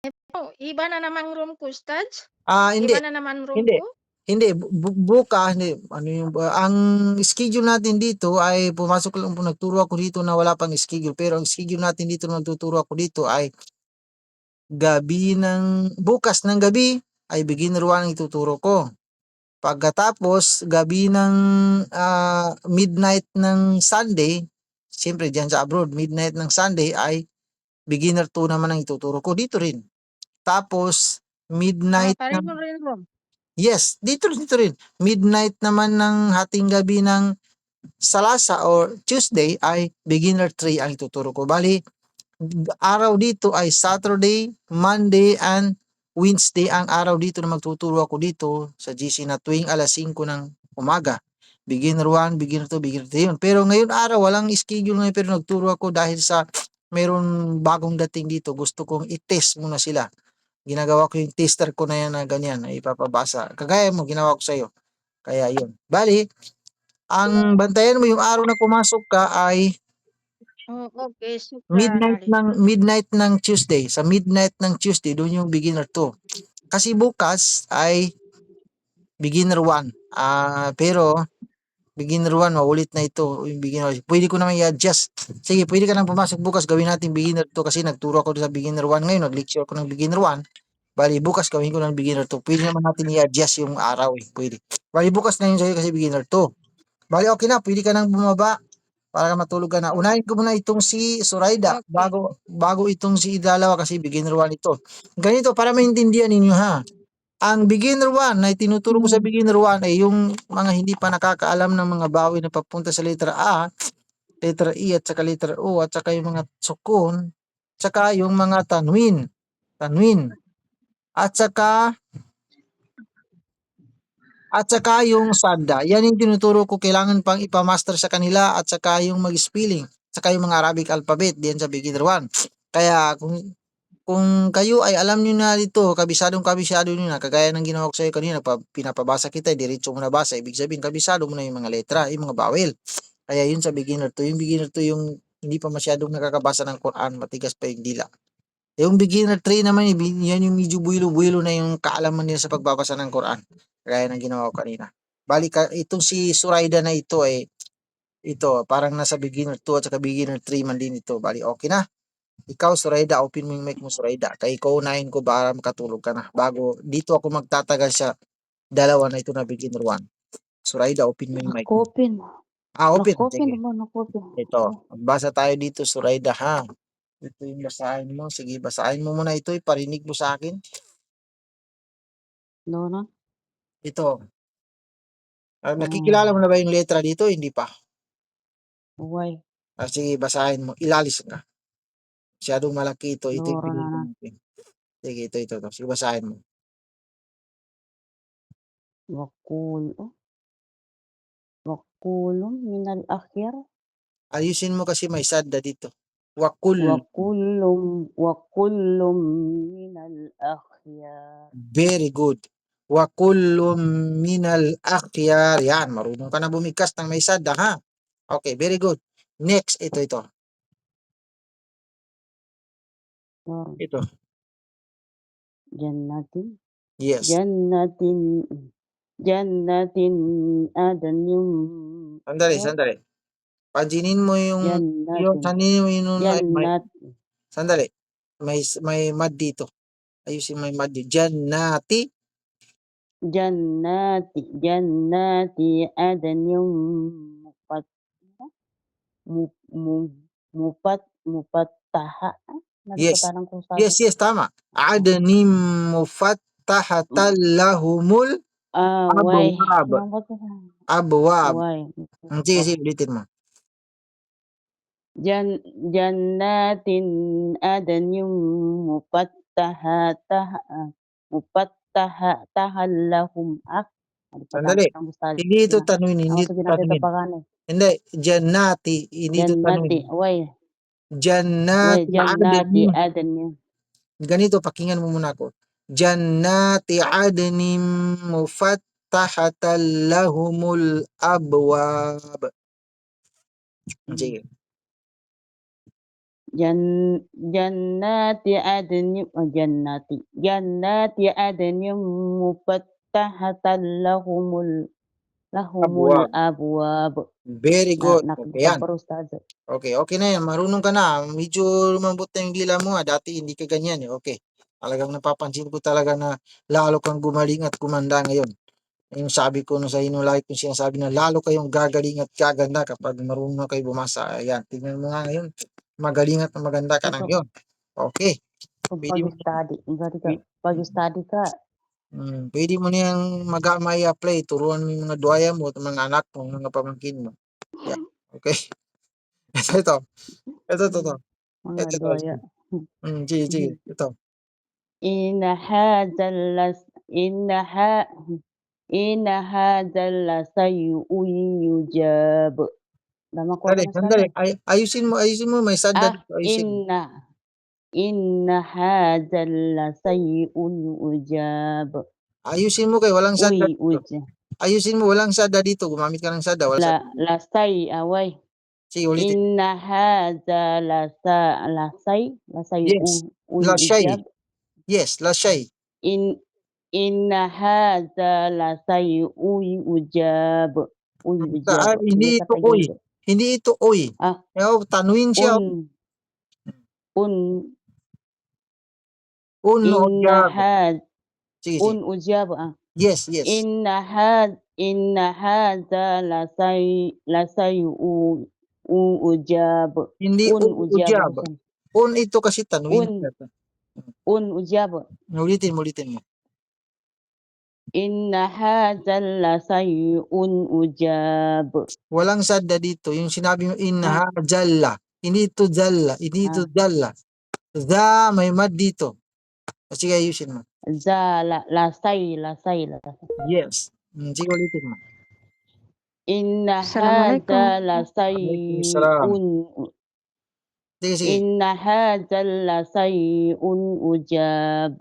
Eto, iba na namang room ko, Stads? Hindi. Iba na naman room Hindi. ko? Hindi, bukas hindi, ano yung ang schedule natin dito ay pumasok lang po, nagturo ako dito na wala pang schedule, pero ang schedule natin dito na nagtuturo ako dito ay gabi ng bukas ng gabi ay beginner 1 ang ituturo ko. Pagkatapos gabi ng midnight ng Sunday, siyempre diyan sa abroad, midnight ng Sunday ay beginner 2 naman ang ituturo ko dito rin. Tapos midnight ng Pareho rin room? yes, dito rin. Midnight naman ng hating gabi ng Salasa or Tuesday ay beginner 3 ang ituturo ko. Bali, araw dito ay Saturday, Monday, and Wednesday ang araw dito na magtuturo ako dito sa GC na tuwing alas 5 ng umaga. Beginner 1, beginner 2, beginner 3 yun. Pero ngayon araw, walang schedule ngayon pero nagturo ako dahil sa mayroon bagong dating dito. Gusto kong i-test muna sila. Ginagawa ko yung tester ko na yan na ganyan, na ipapabasa. Kagaya mo, ginawa ko sa'yo. Kaya yun. Bali, ang bantayan mo yung araw na pumasok ka ay Oh, okey, shukran Ali. midnight ng Tuesday. Sa midnight ng Tuesday, doon yung beginner 2. Kasi bukas ay beginner 1. Pero beginner 1, maulit na ito. Yung beginner. Pwede ko naman i-adjust. Sige, pwede ka nang pumasok bukas. Gawin natin beginner 2 kasi nagturo ako sa beginner 1 ngayon. Nag-lecture ako ng beginner 1. Bali, bukas gawin ko ng beginner 2. Pwede naman natin i-adjust yung araw eh. Pwede. Bali, bukas na yun sa'yo kasi beginner 2. Bali, okay na. Pwede ka nang bumaba para matulog ka na. O Unahin ko muna itong si Suraida okey. bago itong si Idalawa kasi beginner 1 ito. Ganito, para maintindihan ninyo ha. Ang beginner 1 na itinuturo ko sa beginner 1 ay yung mga hindi pa nakakaalam ng mga bawi na papunta sa letra A, letra E at saka letra O at saka yung mga sukun, saka yung mga tanwin, at saka yung sadda. Yan yung tinuturo ko, kailangan pang ipamaster sa kanila at saka yung mag-spelling, saka yung mga Arabic alphabet diyan sa beginner 1. Kaya kung kayo ay alam niyo na dito, kabisado niyo na, kagaya ng ginawa ko sa iyo kanina, pinapabasa kita, diretso mo na basa, ibig sabihin kabisado mo na yung mga letra, yung mga bawel. Kaya yun sa beginner 2, yung beginner 2 yung hindi pa masyadong nakakabasa ng Quran, matigas pa yung dila. Yung beginner 3 naman, yan yung medyo buwilo-buwilo na yung kaalaman nila sa pagbabasa ng Quran. Kaya ng ginawa ko kanina. Bali, itong si Suraida na ito ay, ito, parang nasa beginner 2 at saka beginner 3 man din ito. Bali, okay na. Ikaw, Suraida, open mo yung mic mo, Suraida. Kaya ikaw unahin ko para makatulog ka na. Bago, dito ako magtatagal sa dalawa na ito na beginner 1. Suraida, open mo yung mic mo. Naka-open. Open. Naka-open Sige. naman, naka-open. Ito, magbasa tayo dito, Suraida, ha? Ito yung basahin mo. Sige, basahin mo muna ito. Iparinig mo sa akin. No, no? Ito. Nakikilala mo na ba yung letra dito? Hindi pa. Why? Sige, basahin mo. Ilalis ka. Masyadong malaki ito. Ito yung Nora pinili na. natin. Sige, ito. Sige, basahin mo. Wakulum minal akhir. Ayusin mo kasi may sadda dito. Wakul. Wakulum minal akhir. Very good. Wakulum minal akhyar. Yan, marunong ka na bumigkas ng may sadda, ha? Okay, very good. Next, ito. Ito. Jannatin. Yes. Jannatin adanyum. Sandali. Pansinin mo yung Jannat. sandali. May mad dito. Ayusin may mad dito. Jannati adanyum mupattaha. Yes. Tama. Adanim mufattahatal lahumul Why? abwab. Why? Sige, ulitin mo. Jannatin adanyum mupattahatahal lahum Sandali. Hindi ito tanwin. Hindi. Jannati. Hindi ito tanwin. Jannati adanyum. Ganito, pakinggan mo muna ako. Jannati adnim mufattahatal lahumul abwab. Sige. jannati adnin jannati adnin mufattahatan lahumul Abwab. abwab. Very good. Okay yan. Nakaparo Ustaz. Okay, okay na yan. Marunong ka na. Medyo lumambot na yung dila mo. Dati hindi ka ganyan. Okay. Talagang napapansin ko talaga na lalo kang gumaling at gumanda ngayon. Yung sabi ko sa inyo, lagi kong sinasabi na lalo kayong gagaling at gaganda kapag marunong na kayo bumasa. Ayan, tingnan mo nga ngayon. Magaling at maganda ka na Ito, ngayon. Okay. kung Pwede mo, pag-study ka, pwede mo niyang may apply. Turuan mo yung mga duaya mo at mga anak mo, mga pamangkin mo. Yeah. Okay. Ito. Ito. mga Ito. doya. Sige, sige. Ito. Inna hadzal lasayun yujab. Tama ko na Sandali. Ustaz. Ayusin mo. May sadda dito. Ayusin mo. Inna hadzal lasayun ujab. Ayusin mo kay walang sadda dito. Ujab. Ayusin mo, walang sadda dito. Gumamit ka ng sadda. Walang sadda. Lasay away. Sige, ulitin. Inna hadza lasay Yes. Lashay. ujab. Yes, lashay. Inna hadza lasay ujab. Ujab. Hindi ito oy. Hindi ito oy. Ah, Tanuin siya. inna Ujab. Sige. ujab. Yes. Inna hadza lasay ujab. Hindi ujab. Ito kasi tanuin. Ujab. Ulitin mo. Inna hadzal lasayun ujab. Walang sadda dito. Yung sinabi mo inna jalla. Hindi ito jalla. Hindi ito jalla. Za may mad dito. Sige, ayusin mo. Lasay. Yes. Sige, ulitin mo. Inna Assalamualaikum. hadzal lasayun Sige. Inna hadzal lasayun ujab.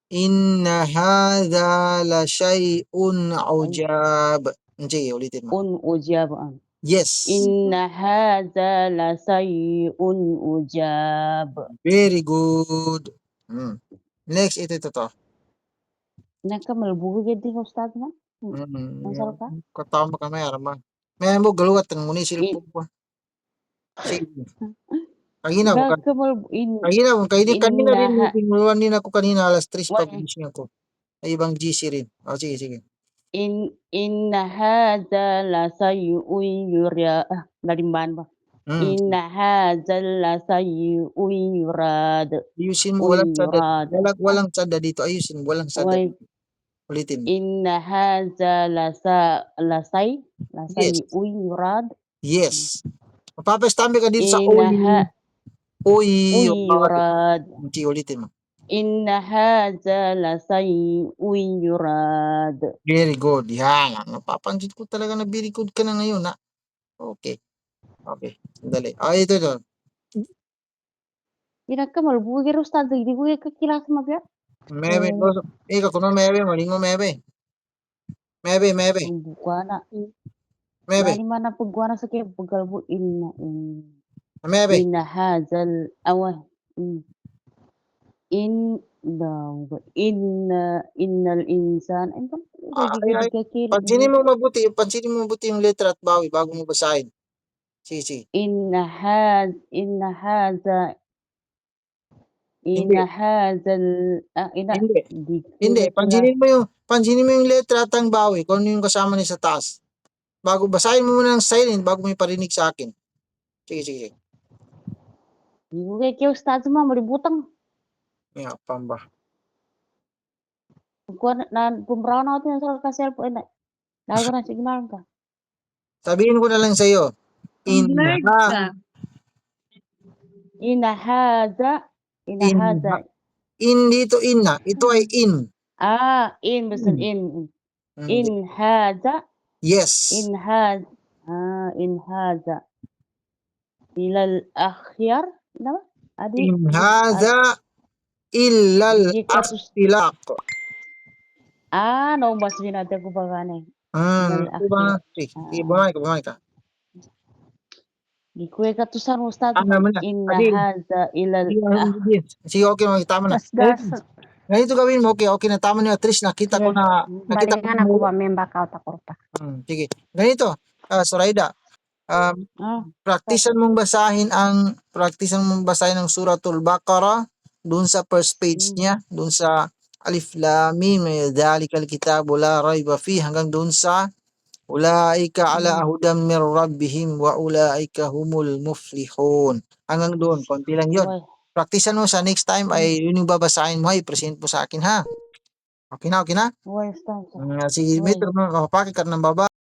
Inna hadha la shay'un ujab. Sige, ulitin mo. Ujab. Yes. Inna hadza lasayun ujab. Very good. Next, ito. Nakamalbugo gid ni Ustaz na. Masarap ka? Katawa ka may arama. May mo galuwat ng muni silpo ko. Sige. Kanina rin tinuruan din ako kanina alas 3 pag-gising ako. Ay ibang GC rin. Sige. Inna hadza lasayun narimban ba? Inna hadza lasayun yurad. Ayusin mo, walang sada dito. Ayusin mo, walang sada dito. Ulitin. Inna hadza lasayun yurad. Yes. Mapapastambi ka dito sa yurad. Ulitin mo. Inna hadza lasayun yurad. Very good. Yan. Napapansin ko talaga na very good ka na ngayon. Okay. Sandali. Ito. Malbugo Ustaz. Hindi ko kakilas mabya. Mebe. Ikaw kuno mebe. Malingo mebe. Mebe. Bukuana. Mebe. Nani mana pagkuana sa kaya pagkalbo Mebe. Inna hadzal innal insan Pansinin mo mabuti yung letra at bawi bago mo basahin. Sige. Inna hadza Hindi. Pansinin mo yung letra at ang bawi kung ano yung kasama niya sa taas. Bago basahin mo muna ng silent bago mo iparinig sa akin. Sige. Yung kaya Ustaz mo, maributang. Nga, pamba. Pumraw natin sa cellphone. Lago na signal ka. Sabihin ko na lang sa iyo. Inna hadza. In dito inna. Ito ay in. Basta in. In hadza. Yes. In hadza. Ilal akhyar. Ano? In hadza illal astilaq. No, mas binate ko pa gani. Bumay ka. Gikuha ka to sa ustad Ano man. naman na. Inna Adi, hadza ilal sige, okay, tama na. asgas. Ganito gawin mo, okay, okay na, tama na, at least nakita ko Sige, nakita ko balingan na ako ba memba ka ta kurta. sige. Ganito, Zoraida, Ah, praktisan mong basahin ang Suratul Baqarah doon sa first page mm, niya, doon sa Alif Lam Mim, Dhalikal Kitabu la rayba fi hanggang doon sa ulaika ala mm. hudam mir rabbihim wa ulaika humul muflihun. Hanggang doon, konti lang 'yon. Uy, Praktisan mo sa next time mm. ay yun yung babasahin mo, ay present mo sa akin ha. Okay na, okay na? Uy, ustad. Sige, Uy. Metro, kapapakit ka ng baba.